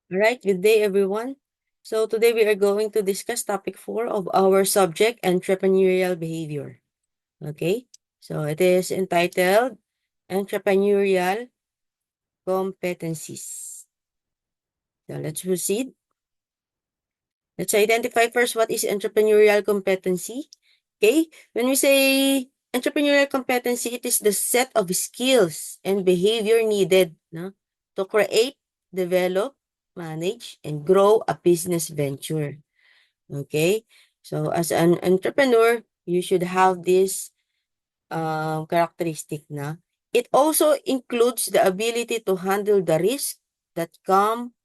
All right, good day everyone. So today we are going to discuss topic 4 of our subject, entrepreneurial behavior. Okay, so it is entitled entrepreneurial competencies. So let's proceed. Let's identify first what is entrepreneurial competency. Okay, when we say entrepreneurial competency, it is the set of skills and behavior needed to create, develop, manage, and grow a business venture. Okay, so as an entrepreneur, you should have this characteristic na. It also includes the ability to handle the risk that come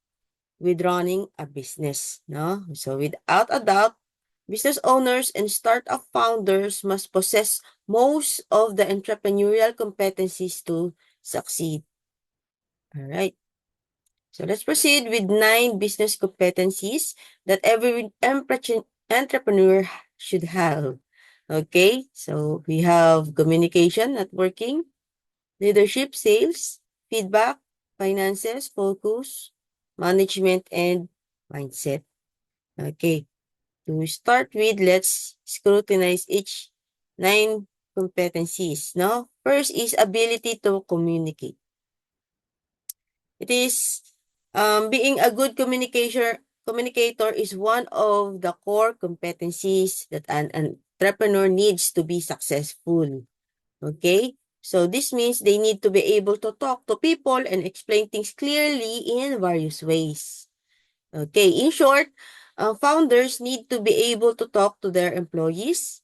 with running a business. No? So without a doubt, business owners and startup founders must possess most of the entrepreneurial competencies to succeed. All right. So let's proceed with 9 business competencies that every entrepreneur should have. Okay, so we have communication, networking, leadership, sales, feedback, finances, focus, management, and mindset. Okay, to start with, let's scrutinize each 9 competencies. No, first is ability to communicate. It is being a good communicator is one of the core competencies that an entrepreneur needs to be successful. Okay? So this means they need to be able to talk to people and explain things clearly in various ways. Okay, in short, founders need to be able to talk to their employees,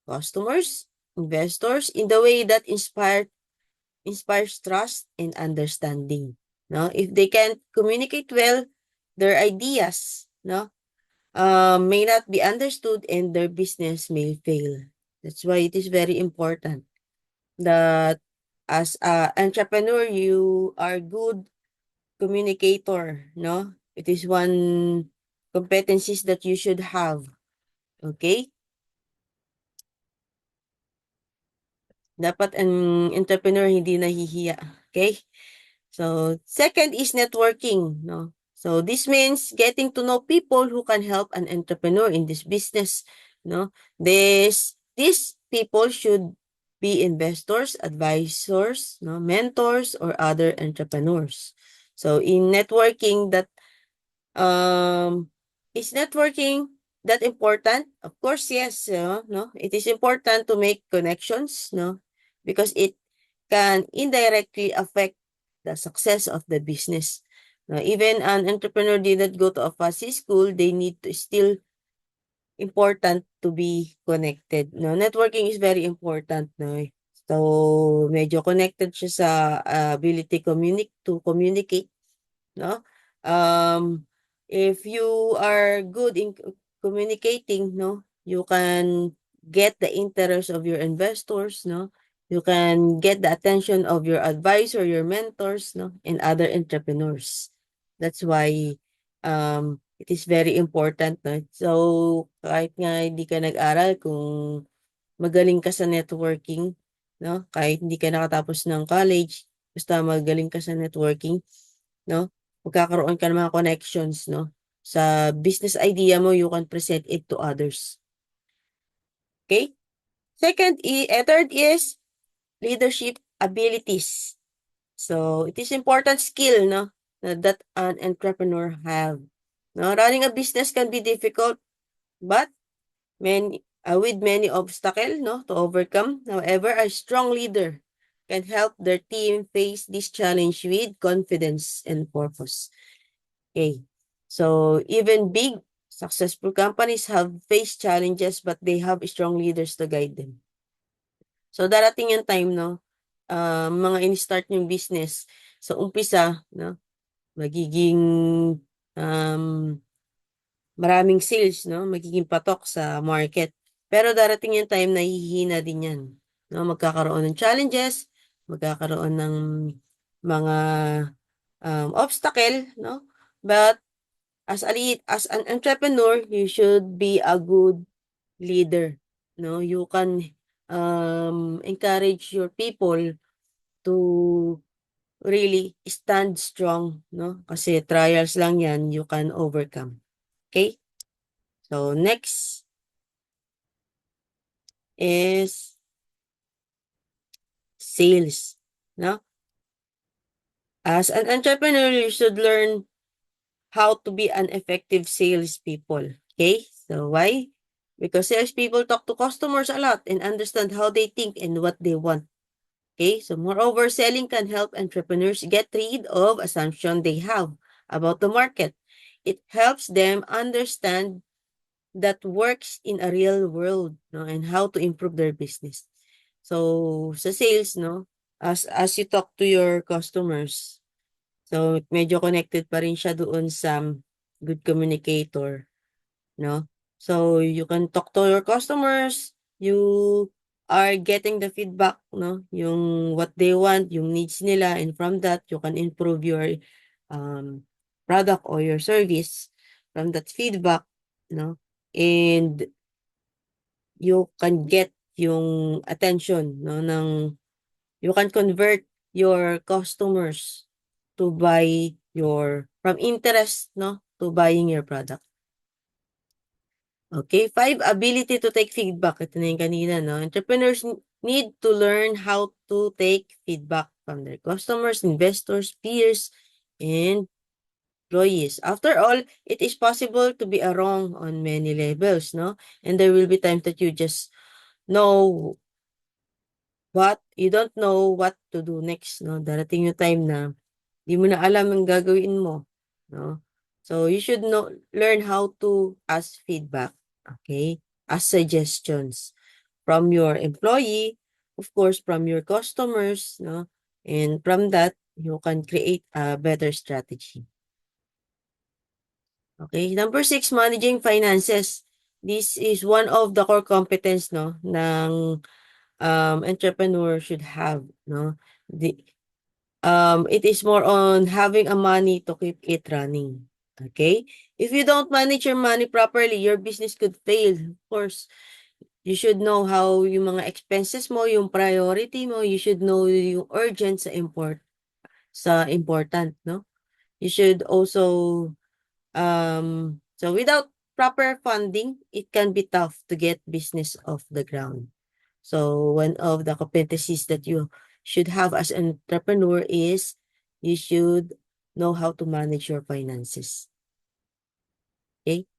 customers, investors in the way that inspires trust and understanding. No, if they can't communicate well, their ideas, may not be understood and their business may fail. That's why it is very important that as an entrepreneur, you are good communicator. No, it is one competencies that you should have. Okay, dapat ang entrepreneur hindi nahihiya. Okay. So, second is networking, no? So, this means getting to know people who can help an entrepreneur in this business, no? These people should be investors, advisors, no, mentors, or other entrepreneurs. So, in networking, that is networking that important? Of course, yes, no. It is important to make connections, no, because it can indirectly affect the success of the business. Now, even an entrepreneur did not go to a fancy school, they need to still important to be connected. No, networking is very important. No, so medyo connected siya sa ability to communicate. No, if you are good in communicating, no, you can get the interest of your investors, no, you can get the attention of your advisor, your mentors, no, and other entrepreneurs. That's why it is very important, no. So kahit nga hindi ka nag-aral, kung magaling ka sa networking, no, kahit hindi ka nakatapos ng college, basta magaling ka sa networking, no, magkakaroon ka ng mga connections, no, sa business idea mo, you can present it to others. Okay? Third is leadership abilities. So, it is important skill, no, that an entrepreneur have. No, running a business can be difficult, but with many obstacles, no, to overcome. However, a strong leader can help their team face this challenge with confidence and purpose. Okay. So, even big, successful companies have faced challenges, but they have strong leaders to guide them. So, darating yung time, no, mga in-start yung business. So, umpisa, no, magiging um, maraming sales, no, magiging patok sa market. Pero darating yung time na hihina din yan. No, magkakaroon ng challenges, magkakaroon ng mga obstacle, no? But as an entrepreneur, you should be a good leader. No, you can encourage your people to really stand strong, no? Kasi trials lang yan, you can overcome. Okay? So, next is sales, no? As an entrepreneur, you should learn how to be an effective salespeople. Okay? So, why? Because salespeople talk to customers a lot and understand how they think and what they want. Okay? So, moreover, selling can help entrepreneurs get rid of assumption they have about the market. It helps them understand that works in a real world, no, and how to improve their business. So, sa sales, no, as you talk to your customers, so medyo connected pa rin siya doon sa good communicator, no? So, you can talk to your customers, you are getting the feedback, no? Yung what they want, yung needs nila, and from that, you can improve your um, product or your service from that feedback, no? And you can get yung attention, no, you can convert your customers to buy from interest, no, to buying your product. Okay, 5, ability to take feedback. Ito na yung kanina, no? Entrepreneurs need to learn how to take feedback from their customers, investors, peers, and employees. After all, it is possible to be wrong on many levels, no? And there will be times that you just know you don't know what to do next, no? Darating yung time na di mo na alam ang gagawin mo, no? So, you should learn how to ask feedback, okay? Ask suggestions from your employee, of course, from your customers, no? And from that, you can create a better strategy. Okay, number 6, managing finances. This is one of the core competence, no, ng entrepreneur should have, no? It is more on having a money to keep it running. Okay? If you don't manage your money properly, your business could fail. Of course, you should know how yung mga expenses mo, yung priority mo, you should know yung urgent sa important, no? You should also so without proper funding, it can be tough to get business off the ground. So one of the competencies that you should have as an entrepreneur is you should know how to manage your finances. Okay?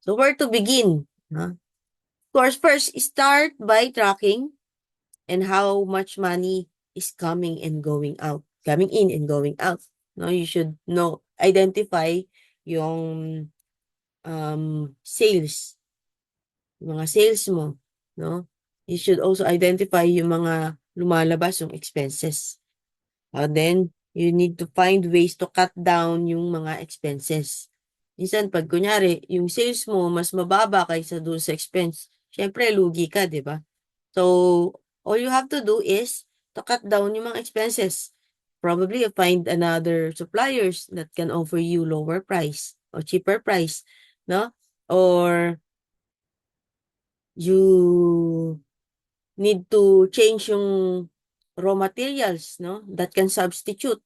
So where to begin? Huh? Of course, first start by tracking and how much money is coming in and going out. No, you should identify yung sales, yung mga sales mo, no? You should also identify yung mga lumalabas, yung expenses. Then, you need to find ways to cut down yung mga expenses. Minsan, pag kunyari, yung sales mo mas mababa kaysa doon sa expense, syempre, lugi ka, di ba? So, all you have to do is to cut down yung mga expenses. Probably, you find another suppliers that can offer you lower price or cheaper price, no? Or you need to change yung raw materials, no? That can substitute.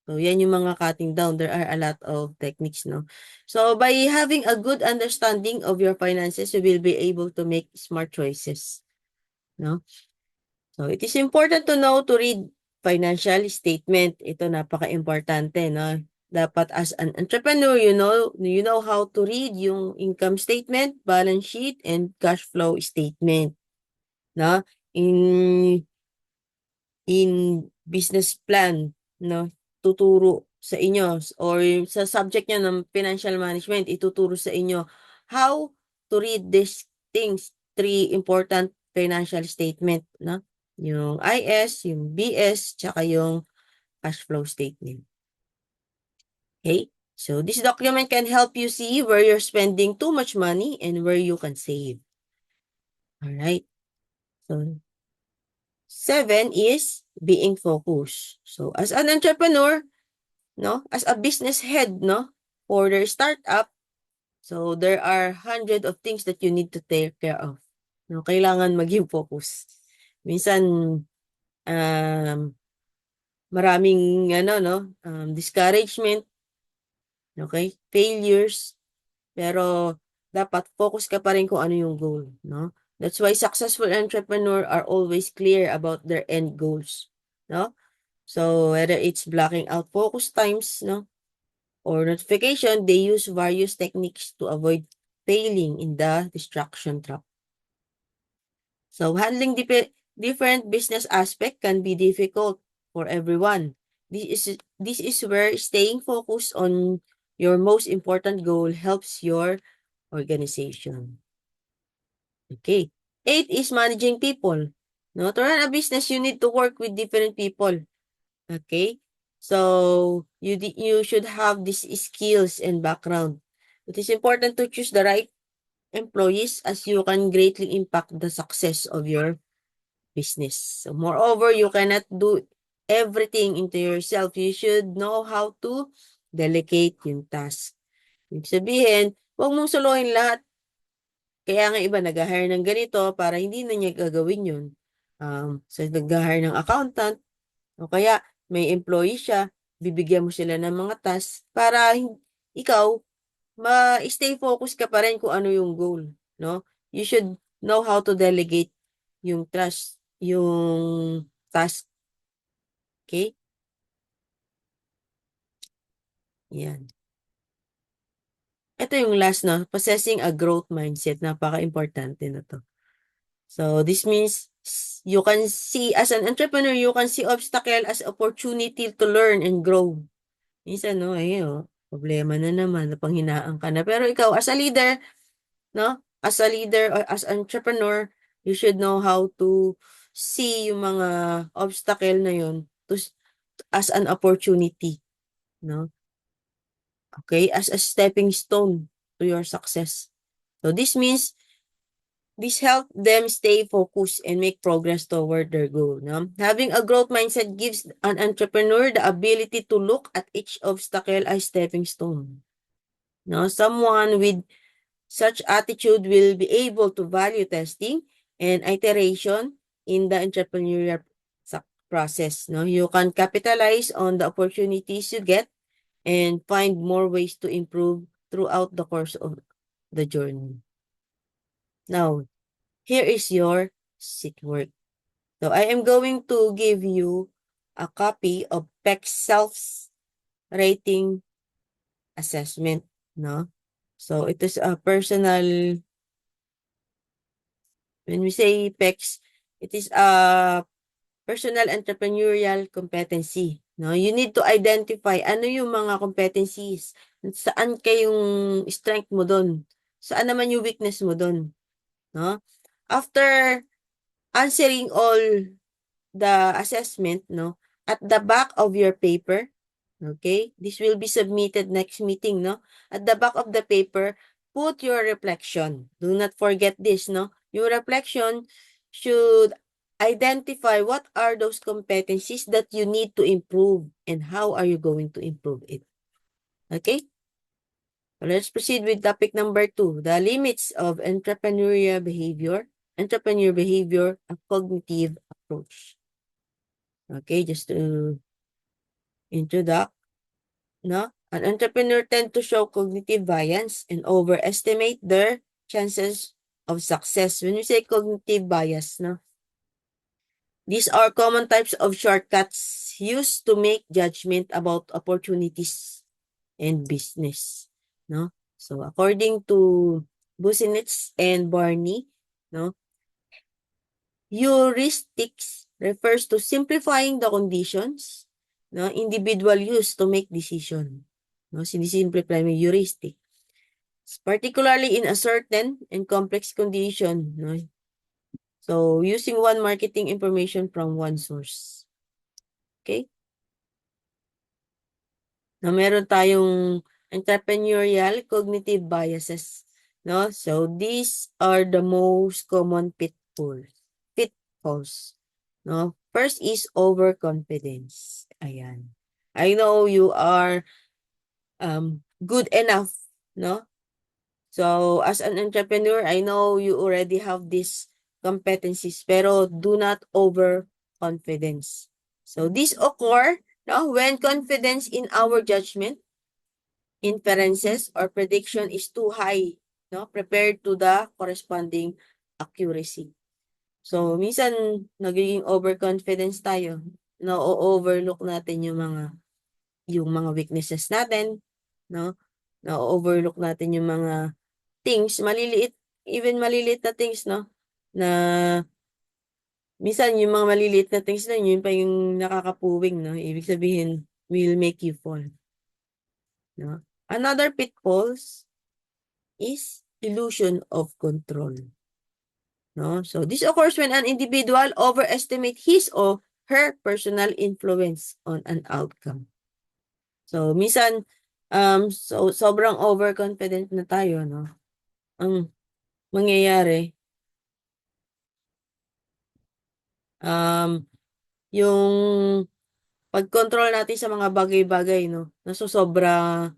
So, yan yung mga cutting down. There are a lot of techniques, no? So, by having a good understanding of your finances, you will be able to make smart choices, no? So, it is important to know to read financial statement. Ito napaka-importante, no? Dapat as an entrepreneur, you know how to read yung income statement, balance sheet, and cash flow statement, no? In business plan, no? Tuturo sa inyo or sa subject niya ng financial management, ituturo sa inyo how to read these things, 3 important financial statement, no? Yung IS, yung BS, tsaka yung cash flow statement. Okay? So, this document can help you see where you're spending too much money and where you can save. Alright? So, 7 is being focused. So, as an entrepreneur, no, as a business head, no, for their startup, so there are hundred of things that you need to take care of. No, kailangan maging focus. Minsan, um, maraming discouragement, okay? Failures, pero dapat focus ka pa rin kung ano yung goal, no? That's why successful entrepreneur are always clear about their end goals, no? So whether it's blocking out focus times, no, or notification, they use various techniques to avoid failing in the distraction trap. So handling different business aspect can be difficult for everyone. This is where staying focused on your most important goal helps your organization. Okay. 8 is managing people. No, to run a business, you need to work with different people. Okay? So, you should have these skills and background. It is important to choose the right employees as you can greatly impact the success of your business. So, moreover, you cannot do everything into yourself. You should know how to delegate yung task. Ibig sabihin, huwag mong solohin lahat. Kaya nga iba nag-hire ng ganito para hindi na niya gagawin yun. So, nag-hire ng accountant, o kaya may employee siya, bibigyan mo sila ng mga task para ikaw, ma-stay focus ka pa rin kung ano yung goal, no? You should know how to delegate yung task, okay? Yan. Ito yung last, no? Possessing a growth mindset. Napaka-importante na to. So, this means you can see, as an entrepreneur, you can see obstacle as opportunity to learn and grow. Minsan, no, problema na naman, napanghinaan ka na. Pero ikaw, as a leader, no, as a leader or as an entrepreneur, you should know how to see yung mga obstacle na yun as an opportunity, no? Okay, as a stepping stone to your success. So this means this help them stay focused and make progress toward their goal. No? Having a growth mindset gives an entrepreneur the ability to look at each obstacle as stepping stone. No? Someone with such attitude will be able to value testing and iteration in the entrepreneurial process. No? You can capitalize on the opportunities you get and find more ways to improve throughout the course of the journey. Now, here is your seat work. So I am going to give you a copy of PEC's self-rating assessment, no? So it is a personal, when we say PEC's, it is a personal entrepreneurial competency, no? You need to identify ano yung mga competencies, saan kayong strength mo doon, saan naman yung weakness mo doon, no? After answering all the assessment, no, at the back of your paper, okay, this will be submitted next meeting, no, at the back of the paper, put your reflection. Do not forget this, no, your reflection should identify what are those competencies that you need to improve and how are you going to improve it. Okay, let's proceed with topic number 2, the limits of entrepreneurial behavior, a cognitive approach. Okay, just to introduce, no? An entrepreneur tend to show cognitive bias and overestimate their chances of success. When we say cognitive bias, no? These are common types of shortcuts used to make judgment about opportunities and business, no? So according to Business and Barney, no? Heuristics refers to simplifying the conditions, no, individual use to make decision. No, sinisimplify mo heuristic. Particularly in a certain and complex condition, no. So, using one marketing information from one source. Okay? Na meron tayong entrepreneurial cognitive biases, no? So, these are the most common pitfalls. No? First is overconfidence. Ayan. I know you are good enough, no? So, as an entrepreneur, I know you already have these competencies, pero do not overconfidence. So this occur when confidence in our judgment, inferences, or prediction is too high, compared to the corresponding accuracy. So, minsan, nagiging overconfidence tayo. Na-overlook natin yung mga weaknesses natin, no? Na-overlook natin yung mga things, maliliit, even maliliit na things, no? Na, minsan, yung mga maliliit na things na yun pa yung nakakapuwing, no? Ibig sabihin, will make you fall, no? Another pitfalls is illusion of control. No? So this occurs when an individual overestimate his or her personal influence on an outcome. So minsan sobrang overconfident na tayo, no? Ang mangyayari yung pag-control natin sa mga bagay-bagay, no? Nasosobrahan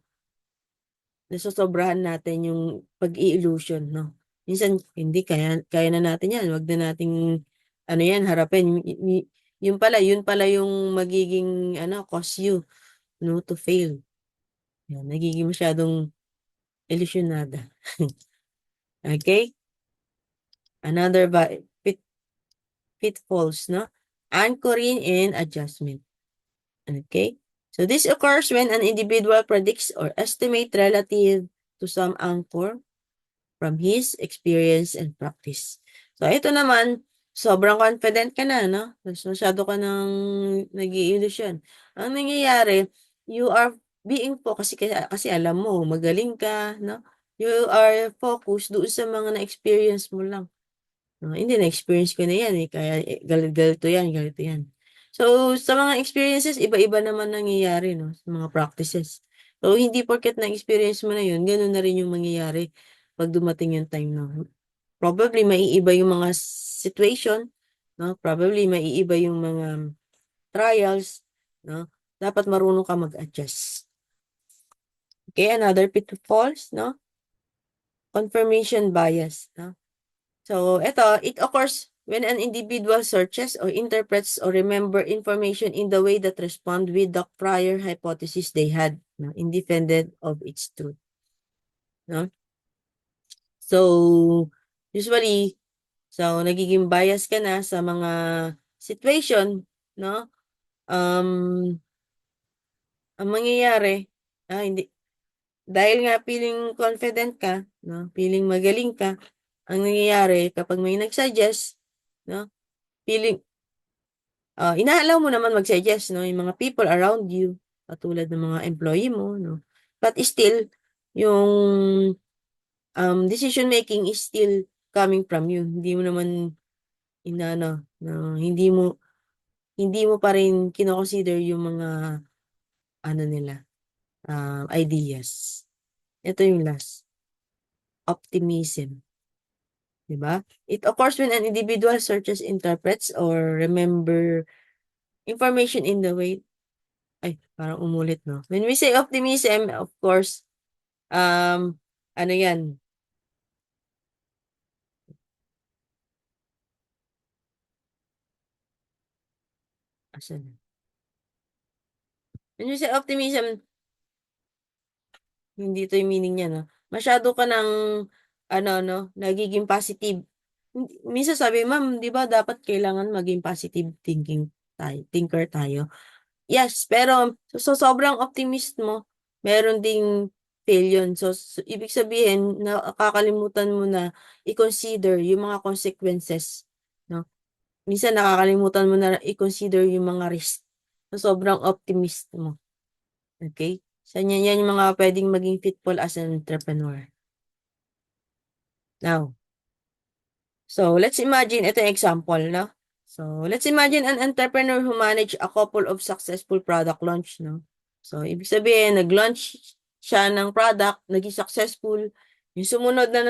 natin yung pag-i-illusion, no? Minsan, hindi, kaya na natin yan. Wag na nating, yan, harapin. Yun pala yung magiging, cause you, no, to fail. Yan, nagiging masyadong illusionada. Okay? Another pitfalls, no? Anchoring and adjustment. Okay? So this occurs when an individual predicts or estimate relative to some anchor from his experience and practice. So ito naman, sobrang confident ka na, no? Masyado ka nang nag-i-illusion. Ang nangyayari, you are being focused kasi alam mo, magaling ka, no? You are focused doon sa mga na-experience mo lang. No? Hindi, na-experience ko na yan, kaya ganito yan, ganito yan. So, sa mga experiences, iba-iba naman nangyayari, no? Sa mga practices. So, hindi porket na-experience mo na yun, ganun na rin yung mangyayari pag dumating yung time na probably maiiba yung mga situation, no? Probably maiiba yung mga trials, no? Dapat marunong ka mag-adjust. Okay, another pitfalls, no? Confirmation bias, no? So, it occurs when an individual searches or interprets or remember information in the way that respond with the prior hypothesis they had, no? Independent of its truth, no? So, usually, nagiging bias ka na sa mga situation, no? Ang mangyayari, hindi, dahil nga feeling confident ka, no? Feeling magaling ka, ang nangyayari kapag may nag-suggest, no? Feeling, inaalaw mo naman mag-suggest, no? Yung mga people around you, katulad ng mga employee mo, no? But still, yung decision making is still coming from you. Hindi mo naman no, hindi mo pa rin kino-consider yung mga nila, ideas. Ito yung last, optimism. Diba? It occurs when an individual searches, interprets, or remember information in the way, parang umulit, no? When we say optimism, of course, ano yan? Asan? When we say optimism, hindi ito yung meaning niya, no? Masyado ka ng, no, nagiging positive. Minsan sabi, ma'am, di ba dapat kailangan maging positive thinker tayo? Yes, pero sobrang optimist mo, meron ding fail yun. So, ibig sabihin, nakakalimutan mo na i-consider yung mga consequences, no? Minsan nakakalimutan mo na i-consider yung mga risk. So, sobrang optimist mo. Okay? So, yan yung mga pwedeng maging pitfall as an entrepreneur. Now, so let's imagine, ito yung example, no? So, let's imagine an entrepreneur who managed a couple of successful product launch, no? So, ibig sabihin, nag-launch siya ng product, naging successful. Yung sumunod na,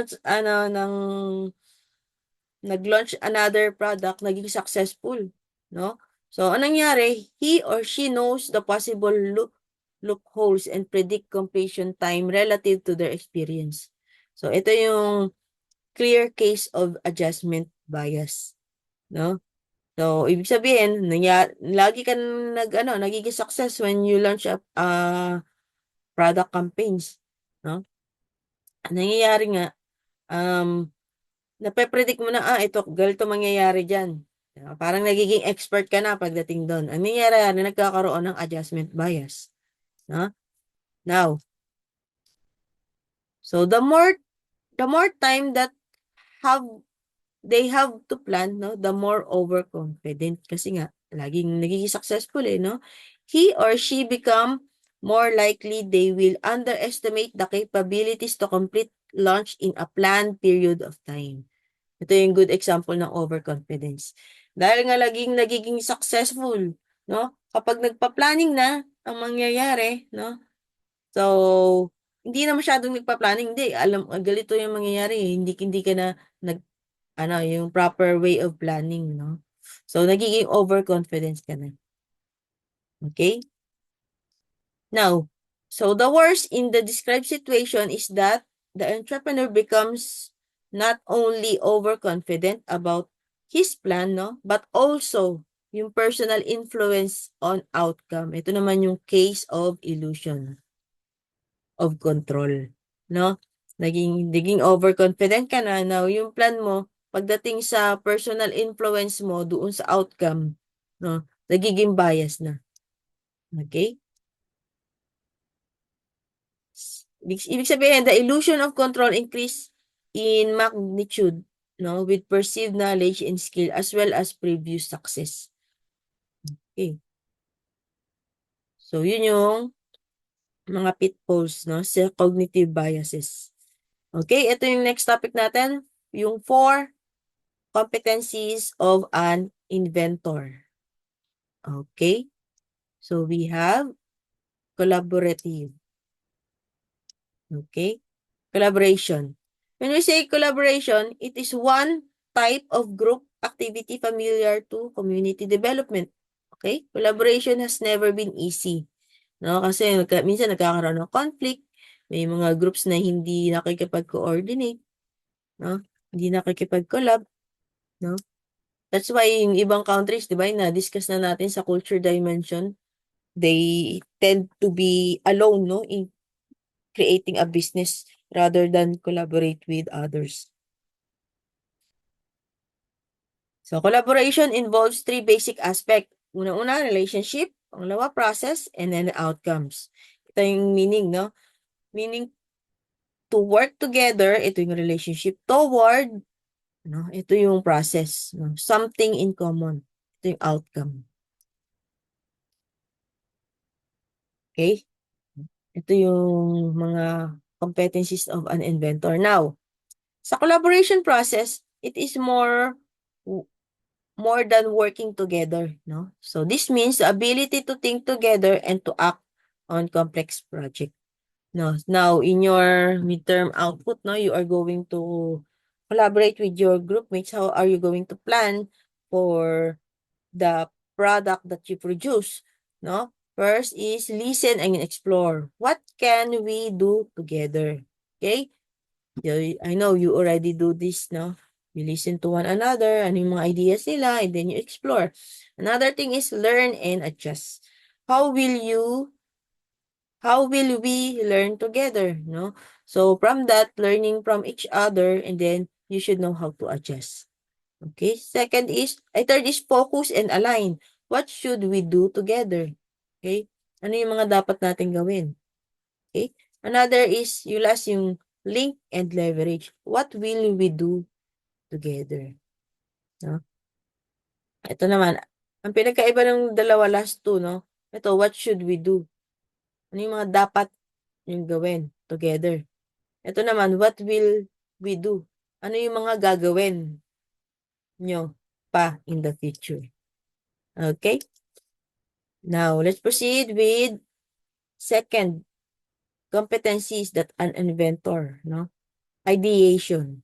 nag-launch another product, naging successful, no? So, anong nangyari? He or she knows the possible loopholes and predict completion time relative to their experience. So, ito yung clear case of adjustment bias, no? So, ibig sabihin, lagi ka nagiging success when you launch product campaigns, no? Ang nangyayari nga, nape-predict mo na, ito, ganito mangyayari dyan. Parang nagiging expert ka na pagdating doon. Ang nangyayari, nagkakaroon ng adjustment bias. No? Now, so the more time that have they have to plan, no, the more overconfident. Kasi nga, laging nagiging successful no? He or she become more likely they will underestimate the capabilities to complete launch in a planned period of time. Ito yung good example ng overconfidence. Dahil nga nagiging successful, no? Kapag nagpa-planning na ang mangyayari, no? So, hindi na masyadong nagpa-planning, hindi. Alam, ganito yung mangyayari, hindi ka na yung proper way of planning, no? So, nagiging overconfidence ka na. Okay? Now, so the worst in the described situation is that the entrepreneur becomes not only overconfident about his plan, no, but also yung personal influence on outcome. Ito naman yung case of illusion of control, no? Naging overconfident ka na. Now, yung plan mo, pagdating sa personal influence mo doon sa outcome, no, nagiging bias na. Okay? Ibig sabihin, the illusion of control increase in magnitude, no, with perceived knowledge and skill as well as previous success. Okay. So, yun yung mga pitfalls, no, sa cognitive biases. Okay, ito yung next topic natin, yung 4 competencies of an inventor. Okay, so we have collaborative. Okay, collaboration. When we say collaboration, it is one type of group activity familiar to community development. Okay, collaboration has never been easy. No, kasi minsan nagkakaroon ng conflict, may mga groups na hindi nakikipag-coordinate, no? Hindi nakikipag-collab, no? That's why yung ibang countries, 'di ba, na-discuss na natin sa culture dimension, they tend to be alone, no, in creating a business rather than collaborate with others. So, collaboration involves 3 basic aspects. Una-una, relationship. Pangalawa, process. And then, outcomes. Ito yung meaning, no? Meaning, to work together, ito yung relationship. Toward, no? Ito yung process. No? Something in common. Ito yung outcome. Okay? Ito yung mga competencies of an inventor. Now, sa collaboration process, it is more than working together, no? So this means the ability to think together and to act on complex project. No, now in your midterm output, no, you are going to collaborate with your group mates. How are you going to plan for the product that you produce? No, first is listen and explore. What can we do together? Okay, I know you already do this, no? You listen to one another, ano yung mga ideas nila, and then you explore. Another thing is learn and adjust. How will we learn together, no? So from that, learning from each other, and then you should know how to adjust. Okay? Third is focus and align. What should we do together? Okay? Ano yung mga dapat natin gawin? Okay? Another is, yung link and leverage. What will we do together? No? Ito naman, ang pinagkaiba ng dalawa last two, no? Ito, what should we do? Ano yung mga dapat yung gawin together? Ito naman, what will we do? Ano yung mga gagawin nyo pa in the future? Okay? Now, let's proceed with second competencies that an inventor, no? Ideation.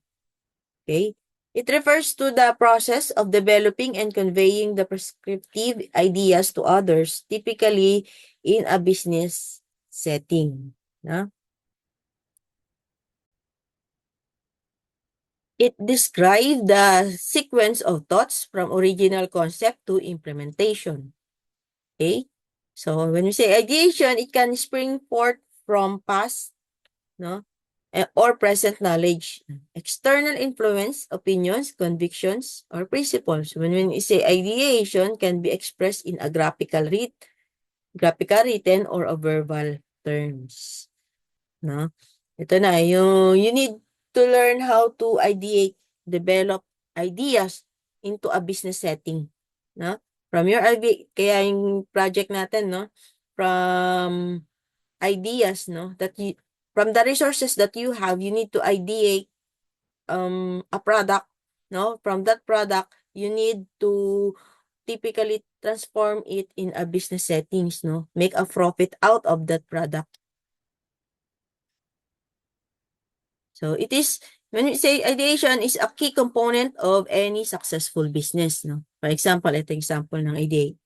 Okay? It refers to the process of developing and conveying the prescriptive ideas to others, typically in a business setting. No? It describes the sequence of thoughts from original concept to implementation. Okay? So when we say ideation, it can spring forth from past, no, or present knowledge, external influence, opinions, convictions, or principles. When we say ideation, can be expressed in a graphical written or a verbal terms. No? Ito na, you need to learn how to ideate, develop ideas into a business setting. No? From your idea, kaya yung project natin, no? From ideas, no? From the resources that you have, you need to ideate a product, no? From that product, you need to typically transform it in a business settings, no? Make a profit out of that product. So it is, when we say ideation is a key component of any successful business, no? For example, ito example ng idea.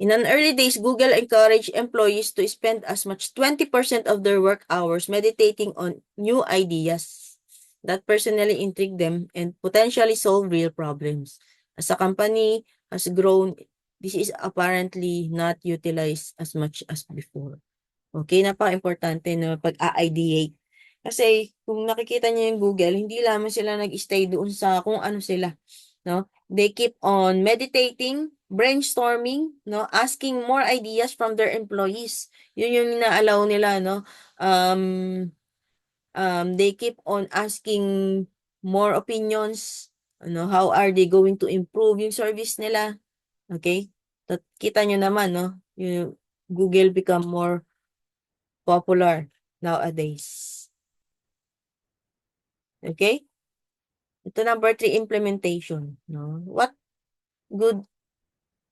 In an early days, Google encouraged employees to spend as much 20% of their work hours meditating on new ideas that personally intrigue them and potentially solve real problems. As a company has grown, this is apparently not utilized as much as before. Okay, napaka-importante na pag-a-ideate. Kasi kung nakikita niyo yung Google, hindi lamang sila nag-stay doon sa kung ano sila, no? They keep on meditating, brainstorming, no? Asking more ideas from their employees. Yun yung ina-allow nila, no? They keep on asking more opinions, ano, how are they going to improve yung service nila? Okay? Kita nyo naman, no? Yung Google become more popular nowadays. Okay? Ito number 3, implementation. No? What good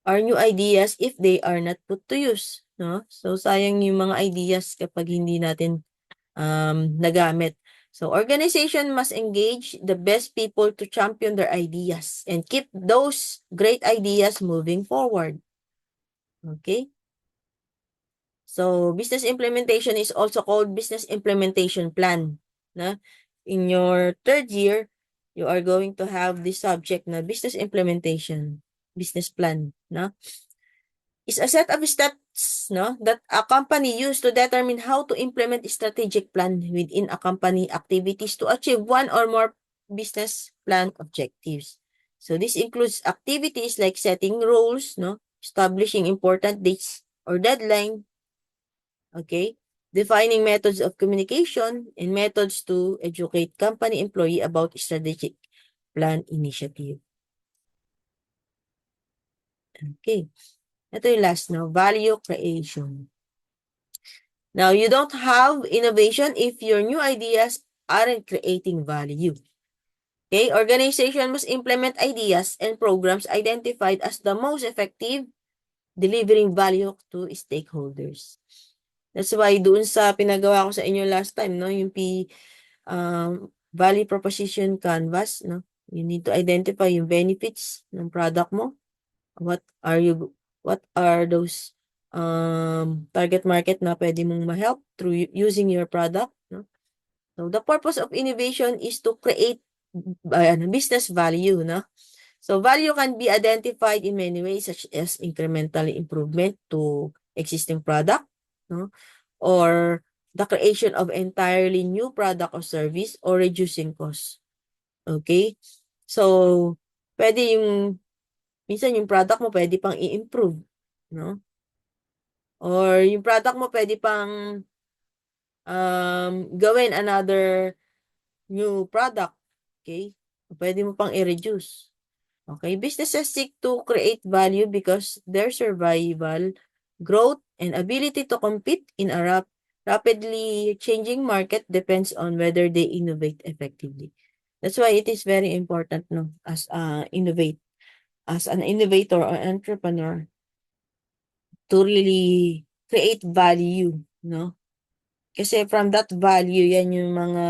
are new ideas if they are not put to use? No? So, sayang yung mga ideas kapag hindi natin nagamit. So, organization must engage the best people to champion their ideas and keep those great ideas moving forward. Okay? So, business implementation is also called business implementation plan. Na? In your third year, you are going to have this subject na business implementation, business plan. Na? Is a set of steps, no, that a company use to determine how to implement a strategic plan within a company activities to achieve one or more business plan objectives. So this includes activities like setting rules, no, establishing important dates or deadline, okay, defining methods of communication and methods to educate company employee about strategic plan initiative. Okay. Ito yung last, no, value creation. Now, you don't have innovation if your new ideas aren't creating value. Okay, organization must implement ideas and programs identified as the most effective, delivering value to stakeholders. That's why doon sa pinagawa ko sa inyo last time, no, yung value proposition canvas, no, you need to identify yung benefits ng product mo. What are those target market na pwede mong ma-help through using your product, no? So the purpose of innovation is to create business value, no? So value can be identified in many ways such as incremental improvement to existing product, no? Or the creation of entirely new product or service or reducing costs. Okay? So pwede minsan yung product mo pwede pang i-improve, no? Or yung product mo pwede pang gawin another new product. Okay? Pwede mo pang i-reduce. Okay? Businesses seek to create value because their survival, growth, and ability to compete in a rapidly changing market depends on whether they innovate effectively. That's why it is very important, no, as an innovator or entrepreneur to really create value, no? Kasi from that value, yan yung mga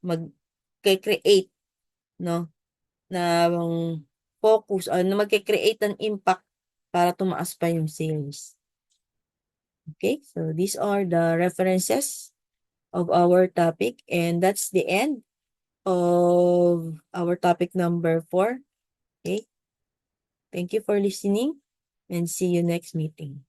mag-create, no? Na focus o na mag-create ng impact para tumaas pa yung sales. Okay, so these are the references of our topic and that's the end of our topic number 4. Okay. Thank you for listening and see you next meeting.